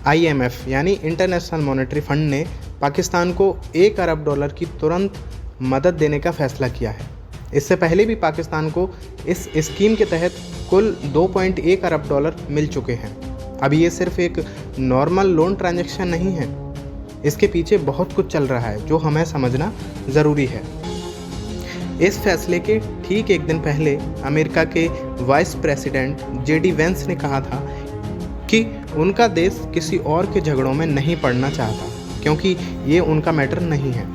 IMF यानी international monetary fund ने पाकिस्तान को $1 अरब की तुरंत मदद देने का फैसला किया है। इससे पहले भी पाकिस्तान को इस स्कीम के तहत कुल $2.1 अरब मिल चुके हैं। अब ये सिर्फ एक नॉर्मल लोन ट्रांजैक्शन नहीं है, इसके पीछे बहुत कुछ चल रहा है जो हमें समझना ज़रूरी है। इस फैसले के ठीक एक दिन पहले अमेरिका के वाइस प्रेसिडेंट JD वेंस ने कहा था कि उनका देश किसी और के झगड़ों में नहीं पड़ना चाहता, क्योंकि ये उनका मैटर नहीं है।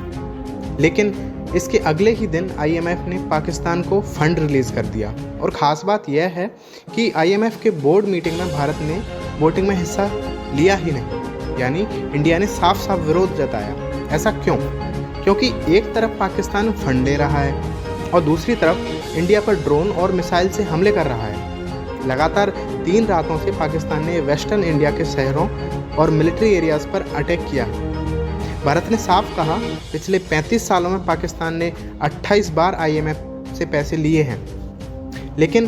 लेकिन इसके अगले ही दिन IMF ने पाकिस्तान को फंड रिलीज़ कर दिया। और ख़ास बात यह है कि IMF के बोर्ड मीटिंग में भारत ने वोटिंग में हिस्सा लिया ही नहीं, यानी इंडिया ने साफ साफ विरोध जताया। ऐसा क्यों? क्योंकि एक तरफ पाकिस्तान फंड दे रहा है और दूसरी तरफ इंडिया पर ड्रोन और मिसाइल से हमले कर रहा है। लगातार 3 रातों से पाकिस्तान ने वेस्टर्न इंडिया के शहरों और मिलिट्री एरियाज़ पर अटैक किया। भारत ने साफ कहा, पिछले 35 सालों में पाकिस्तान ने 28 बार IMF से पैसे लिए हैं, लेकिन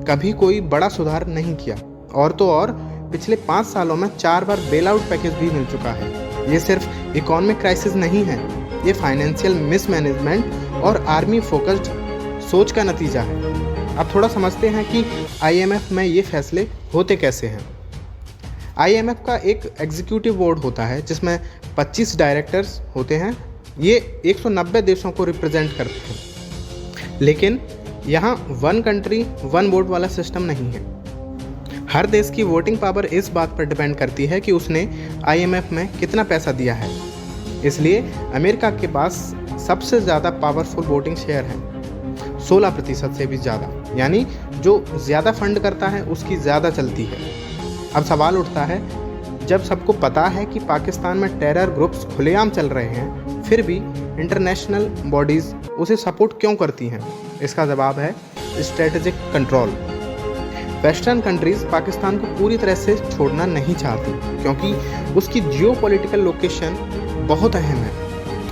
कभी कोई बड़ा सुधार नहीं किया। और तो और पिछले 5 सालों में 4 बार बेल आउट पैकेज भी मिल चुका है। ये सिर्फ इकोनॉमिक क्राइसिस नहीं है, ये फाइनेंशियल मिसमैनेजमेंट और आर्मी फोकस्ड सोच का नतीजा है। अब थोड़ा समझते हैं कि IMF में ये फैसले होते कैसे हैं। IMF का एक एग्जीक्यूटिव बोर्ड होता है जिसमें 25 डायरेक्टर्स होते हैं। ये 190 देशों को रिप्रेजेंट करते हैं। लेकिन यहाँ वन कंट्री वन वोट वाला सिस्टम नहीं है। हर देश की वोटिंग पावर इस बात पर डिपेंड करती है कि उसने IMF में कितना पैसा दिया है। इसलिए अमेरिका के पास सबसे ज़्यादा पावरफुल वोटिंग शेयर है, 16% से भी ज़्यादा, यानी जो ज़्यादा फंड करता है उसकी ज़्यादा चलती है। अब सवाल उठता है, जब सबको पता है कि पाकिस्तान में टेरर ग्रुप्स खुलेआम चल रहे हैं, फिर भी इंटरनेशनल बॉडीज़ उसे सपोर्ट क्यों करती हैं? इसका जवाब है strategic control. Western countries Pakistan को पूरी तरह से छोड़ना नहीं चाहती, क्योंकि उसकी जियोपॉलिटिकल लोकेशन बहुत अहम है।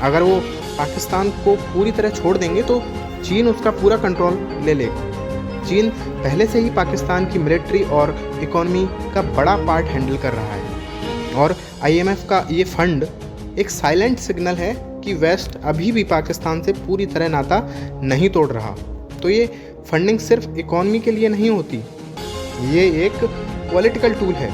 अगर वो पाकिस्तान को पूरी तरह छोड़ देंगे तो चीन उसका पूरा कंट्रोल ले लेगा। चीन पहले से ही पाकिस्तान की मिलिट्री और इकोनॉमी का बड़ा पार्ट हैंडल कर रहा है। और IMF का ये फंड एक साइलेंट सिग्नल है कि वेस्ट अभी भी पाकिस्तान से पूरी तरह नाता नहीं तोड़ रहा। तो ये फंडिंग सिर्फ इकोनॉमी के लिए नहीं होती, ये एक पॉलिटिकल टूल है।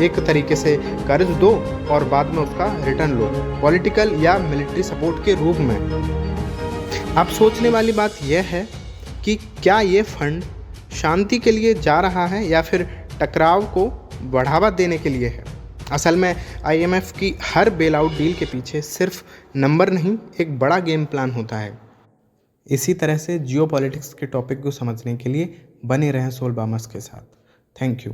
एक तरीके से कर्ज दो और बाद में उसका रिटर्न लो, पॉलिटिकल या मिलिट्री सपोर्ट के रूप में। अब सोचने वाली बात यह है कि क्या ये फंड शांति के लिए जा रहा है या फिर टकराव को बढ़ावा देने के लिए है? असल में IMF की हर बेल आउट डील के पीछे सिर्फ नंबर नहीं, एक बड़ा गेम प्लान होता है। इसी तरह से जियोपॉलिटिक्स के टॉपिक को समझने के लिए बने रहें सोल बामर्स के साथ। Thank you.